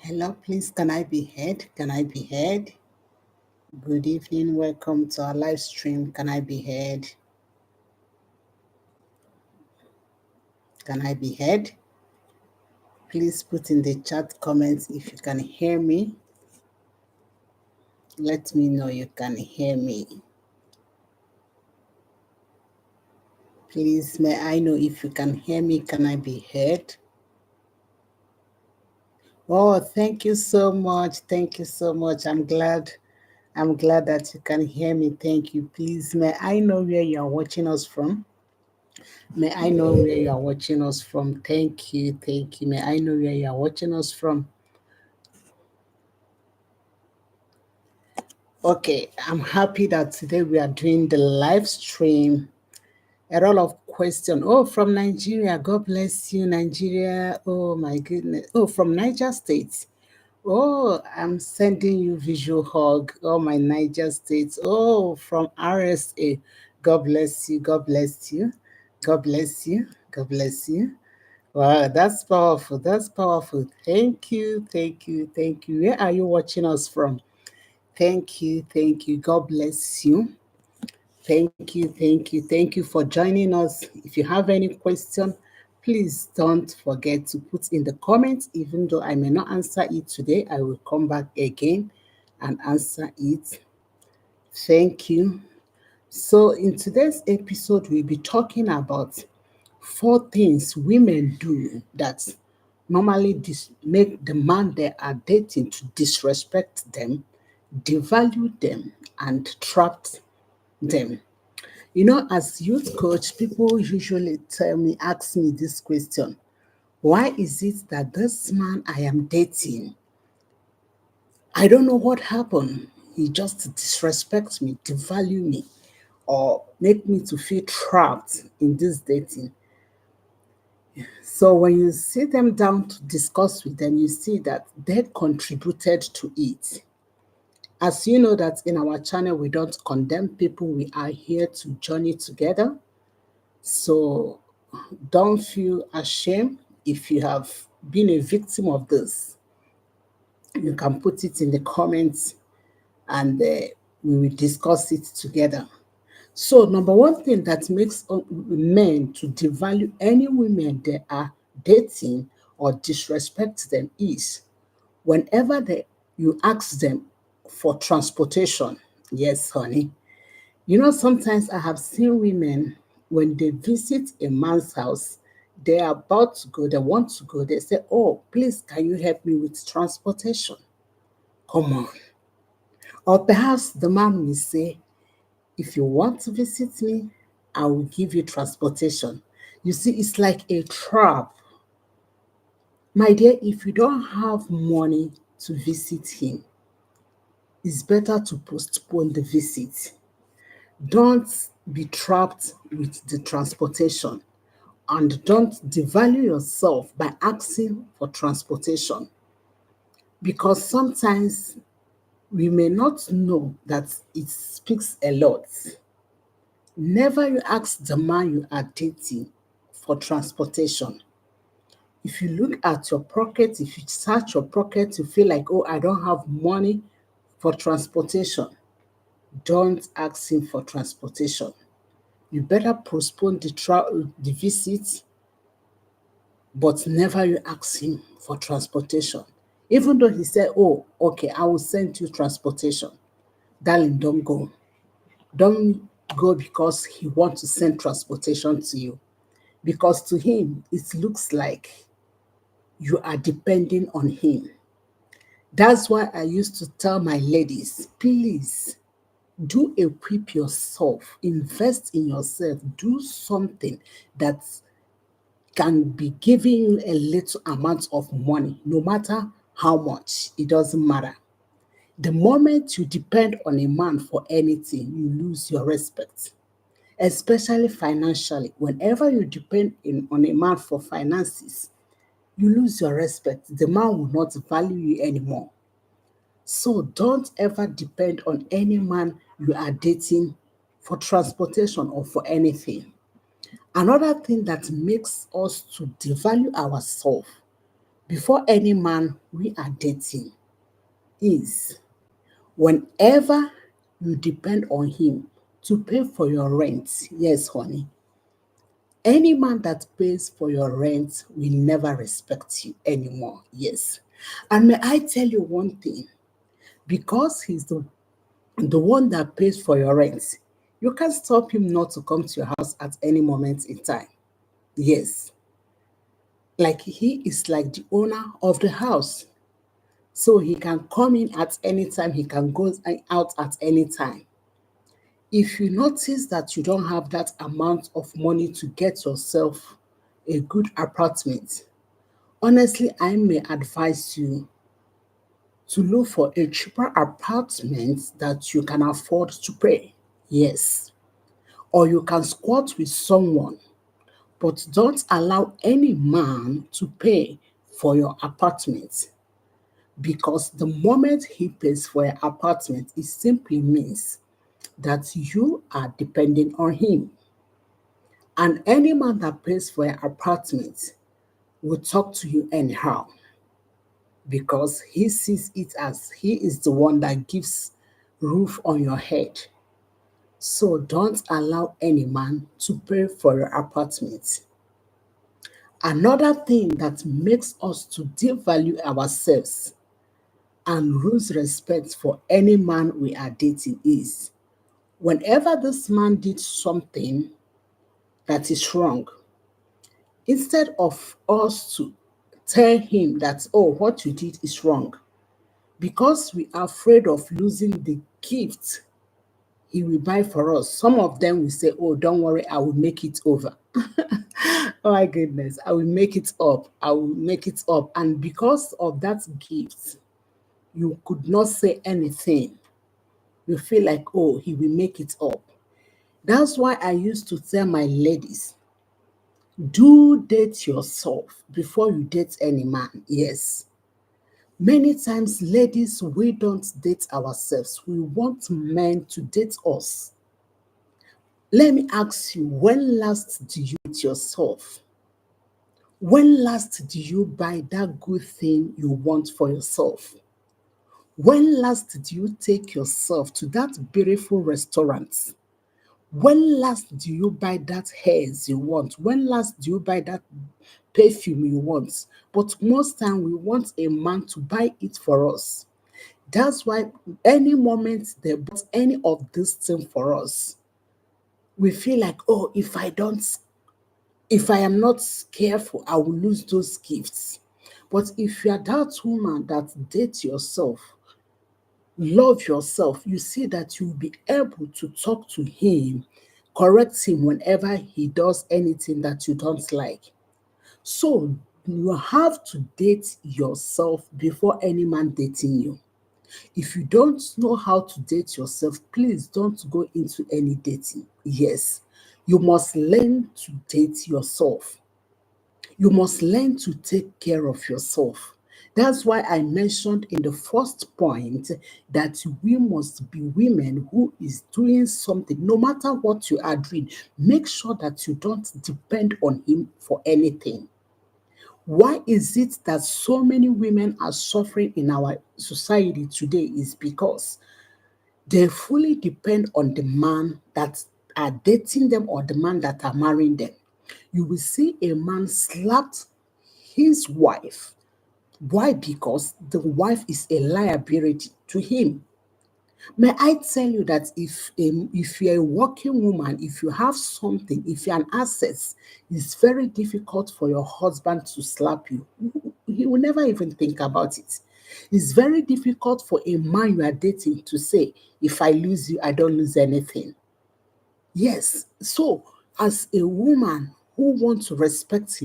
Hello, please, can I be heard? Can I be heard? Good evening, welcome to our live stream. Can I be heard? Can I be heard? Please put in the chat comments if you can hear me. Let me know you can hear me. Please, may I know if you can hear me? Can I be heard? Oh, thank you so much. Thank you so much. I'm glad that you can hear me. Thank you. Please, may I know where you are watching us from? May I know where you are watching us from? Thank you. Thank you. May I know where you are watching us from? Okay, I'm happy that today we are doing the live stream. A lot of question. Oh, from Nigeria. God bless you, Nigeria. Oh my goodness. Oh, from Niger State. Oh, I'm sending you visual hug. Oh, my Niger State. Oh, from RSA. God bless you. God bless you. God bless you. God bless you. Wow, that's powerful. That's powerful. Thank you. Thank you. Thank you. Where are you watching us from? Thank you. Thank you. God bless you. Thank you. Thank you. Thank you for joining us. If you have any question, please don't forget to put in the comments. Even though I may not answer it today, I will come back again and answer it. Thank you. So, in today's episode, we'll be talking about 4 things women do that normally make the man they are dating to disrespect them, devalue them, and trap them. As youth coach, people usually ask me this question: why is it that this man I am dating, I don't know what happened. He just disrespects me, devalue me, or make me to feel trapped in this dating. So when you sit them down to discuss with them, you see that they contributed to it. As you know that in our channel, we don't condemn people. We are here to journey together. So don't feel ashamed if you have been a victim of this. You can put it in the comments and we will discuss it together. So, number one thing that makes men to devalue any women they are dating or disrespect them is whenever you ask them for transportation. Yes, honey. Sometimes I have seen women when they visit a man's house, they are about to go, they want to go, they say, "Oh, please, can you help me with transportation?" Come on. Or perhaps the man will say, "If you want to visit me, I will give you transportation." You see, it's like a trap. My dear, if you don't have money to visit him, it's better to postpone the visit. Don't be trapped with the transportation, and don't devalue yourself by asking for transportation, because sometimes we may not know that it speaks a lot. Never you ask the man you are dating for transportation. If you look at your pocket, if you search your pocket, you feel like, "Oh, I don't have money for transportation," don't ask him for transportation. You better postpone the visit, but never you ask him for transportation. Even though he said, "Oh, okay, I will send you transportation." Darling, don't go. Don't go because he wants to send transportation to you. Because to him, it looks like you are depending on him. That's why I used to tell my ladies, please do equip yourself, invest in yourself, do something that can be giving you a little amount of money, no matter how much, it doesn't matter. The moment you depend on a man for anything, you lose your respect, especially financially. Whenever you depend on a man for finances, you lose your respect. The man will not value you anymore. So don't ever depend on any man you are dating for transportation or for anything. Another thing that makes us to devalue ourselves before any man we are dating is whenever you depend on him to pay for your rent. Yes, honey. Any man that pays for your rent will never respect you anymore. Yes. And may I tell you one thing? Because he's the one that pays for your rent, you can't stop him not to come to your house at any moment in time. Yes. Like he is like the owner of the house. So he can come in at any time, he can go out at any time. If you notice that you don't have that amount of money to get yourself a good apartment, honestly, I may advise you to look for a cheaper apartment that you can afford to pay. Yes. Or you can squat with someone, but don't allow any man to pay for your apartment, because the moment he pays for your apartment, it simply means that you are depending on him. And any man that pays for your apartment will talk to you anyhow, because he sees it as he is the one that gives roof on your head. So don't allow any man to pay for your apartment. Another thing that makes us to devalue ourselves and lose respect for any man we are dating is whenever this man did something that is wrong, instead of us to tell him that, oh, what you did is wrong, because we are afraid of losing the gift he will buy for us, some of them will say, oh, don't worry, I will make it over. Oh my goodness, I will make it up. I will make it up. And because of that gift, you could not say anything. You feel like, oh, he will make it up. That's why I used to tell my ladies, do date yourself before you date any man. Yes. Many times, ladies, we don't date ourselves. We want men to date us. Let me ask you, when last did you date yourself? When last did you buy that good thing you want for yourself? When last did you take yourself to that beautiful restaurant? When last do you buy that hairs you want? When last do you buy that perfume you want? But most time we want a man to buy it for us. That's why any moment they bought any of this thing for us, we feel like, oh, if I am not careful, I will lose those gifts. But if you are that woman that dates yourself, love yourself, you see that you'll be able to talk to him, correct him whenever he does anything that you don't like. So you have to date yourself before any man dating you. If you don't know how to date yourself, please don't go into any dating. Yes, you must learn to date yourself. You must learn to take care of yourself. That's why I mentioned in the first point that we must be women who is doing something. No matter what you are doing, make sure that you don't depend on him for anything. Why is it that so many women are suffering in our society today? Is because they fully depend on the man that are dating them or the man that are marrying them. You will see a man slapped his wife. Why? Because the wife is a liability to him. May I tell you that if you're a working woman, if you have something, if you're an asset, it's very difficult for your husband to slap you. He will never even think about it. It's very difficult for a man you are dating to say, if I lose you, I don't lose anything. Yes. So, as a woman who wants to respect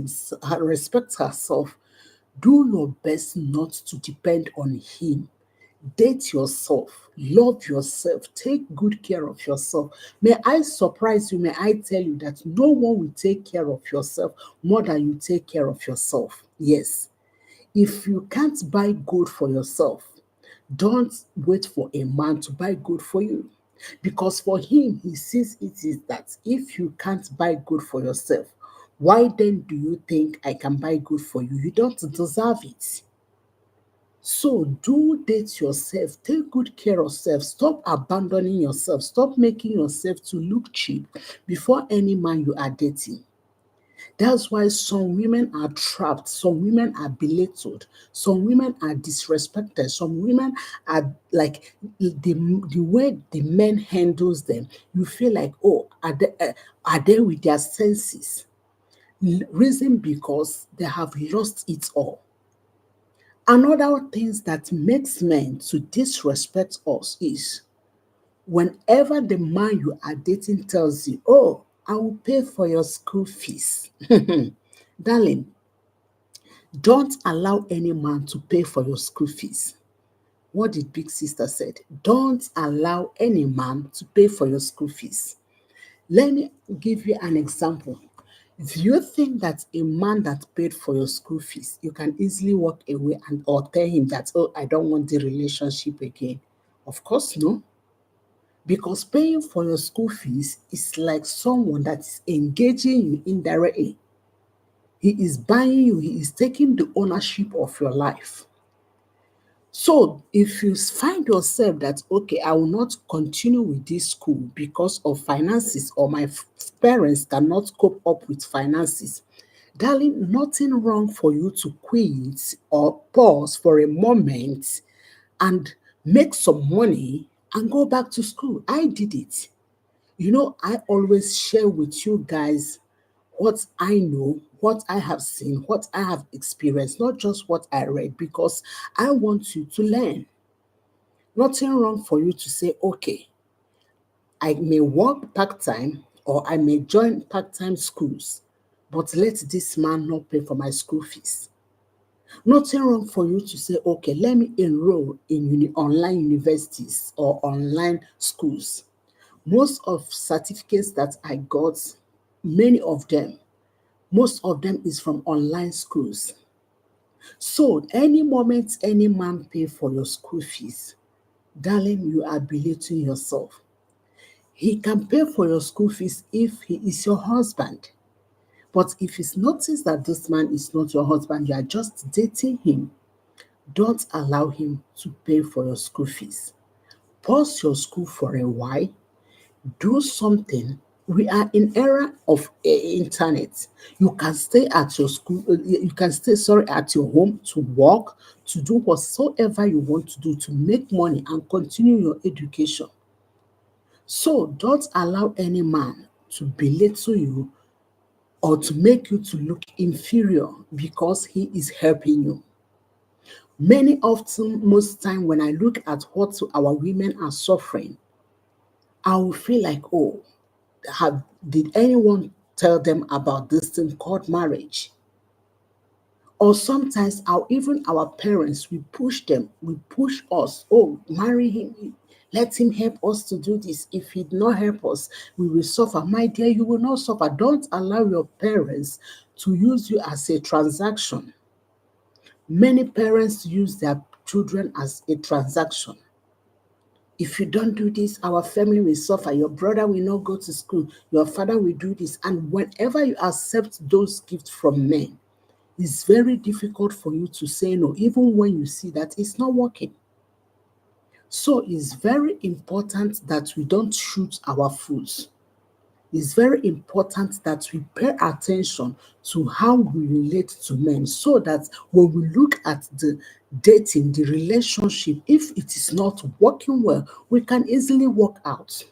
herself, do your best not to depend on him. Date yourself, love yourself, take good care of yourself. May I surprise you? May I tell you that no one will take care of yourself more than you take care of yourself? Yes. If you can't buy good for yourself, don't wait for a man to buy good for you. Because for him, he sees it is that if you can't buy good for yourself, Why then do you think I can buy good for you? You don't deserve it. So do date yourself. Take good care of yourself. Stop abandoning yourself. Stop making yourself to look cheap before any man you are dating. That's why some women are trapped, some women are belittled, some women are disrespected, some women are like the way the men handles them, you feel like, oh, are they with their senses? Reason because they have lost it all. Another things that makes men to disrespect us is whenever the man you are dating tells you, oh, I will pay for your school fees. Darling, don't allow any man to pay for your school fees. What did Big Sister said? Don't allow any man to pay for your school fees. Let me give you an example. If you think that a man that paid for your school fees, you can easily walk away and or tell him that, oh, I don't want the relationship again. Of course, no. Because paying for your school fees is like someone that is engaging you indirectly. He is buying you, he is taking the ownership of your life. So if you find yourself that, okay, I will not continue with this school because of finances or my parents cannot cope up with finances, darling, nothing wrong for you to quit or pause for a moment and make some money and go back to school. I did it. I always share with you guys what I know, what I have seen, what I have experienced, not just what I read, because I want you to learn. Nothing wrong for you to say, okay, I may work part time or I may join part time schools, but let this man not pay for my school fees. Nothing wrong for you to say, okay, let me enroll in online universities or online schools. Most of certificates that I got, many of them, most of them is from online schools. So any moment any man pay for your school fees, darling, you are belittling yourself. He can pay for your school fees if he is your husband. But if it's noticed that this man is not your husband, you are just dating him, don't allow him to pay for your school fees. Pause your school for a while, do something. We are in era of internet. You can stay at your school, you can stay, sorry, at your home to work, to do whatsoever you want to do to make money and continue your education. So don't allow any man to belittle you or to make you to look inferior because he is helping you. Many often, most time when I look at what our women are suffering, I will feel like, oh, did anyone tell them about this thing called marriage? Or sometimes even our parents, we push them, we push us, oh, marry him, let him help us to do this. If he did not help us, we will suffer. My dear, you will not suffer. Don't allow your parents to use you as a transaction. Many parents use their children as a transaction. If you don't do this, our family will suffer. Your brother will not go to school. Your father will do this. And whenever you accept those gifts from men, it's very difficult for you to say no, even when you see that it's not working. So it's very important that we don't shoot our fools. It's very important that we pay attention to how we relate to men so that when we look at the dating, the relationship, if it is not working well, we can easily work out.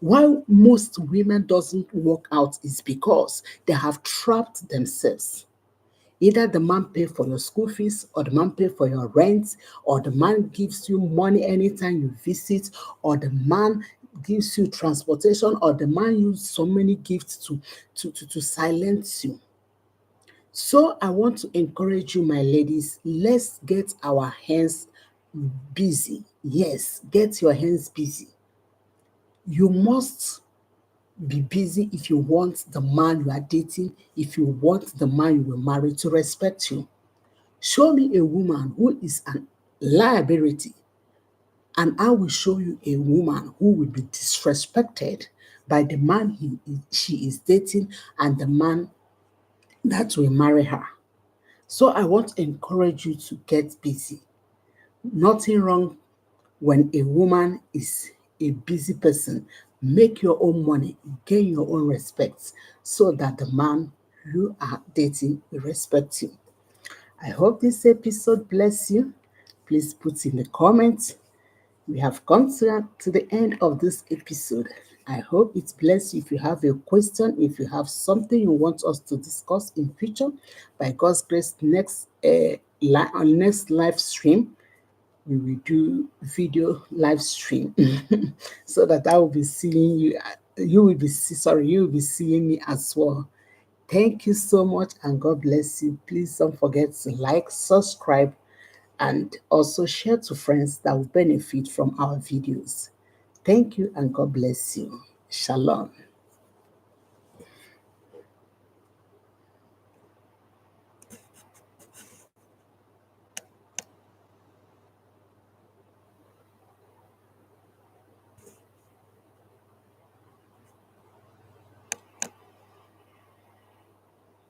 Why most women doesn't work out is because they have trapped themselves. Either the man pay for your school fees, or the man pay for your rent, or the man gives you money anytime you visit, or the man gives you transportation, or the man uses so many gifts to silence you. So I want to encourage you, my ladies, let's get our hands busy. Yes, get your hands busy. You must be busy if you want the man you are dating, if you want the man you will marry to respect you. Show me a woman who is a liability, and I will show you a woman who will be disrespected by the man she is dating and the man that will marry her. So I want to encourage you to get busy. Nothing wrong when a woman is a busy person. Make your own money, gain your own respect, so that the man you are dating will respect you. I hope this episode bless you. Please put in the comments. We have come to the end of this episode. I hope it bless you. If you have a question, if you have something you want us to discuss in future, by God's grace, next live stream, we will do video live stream so that I will be seeing you. You will be seeing me as well. Thank you so much and God bless you. Please don't forget to like, subscribe, and also share to friends that will benefit from our videos. Thank you and God bless you. Shalom.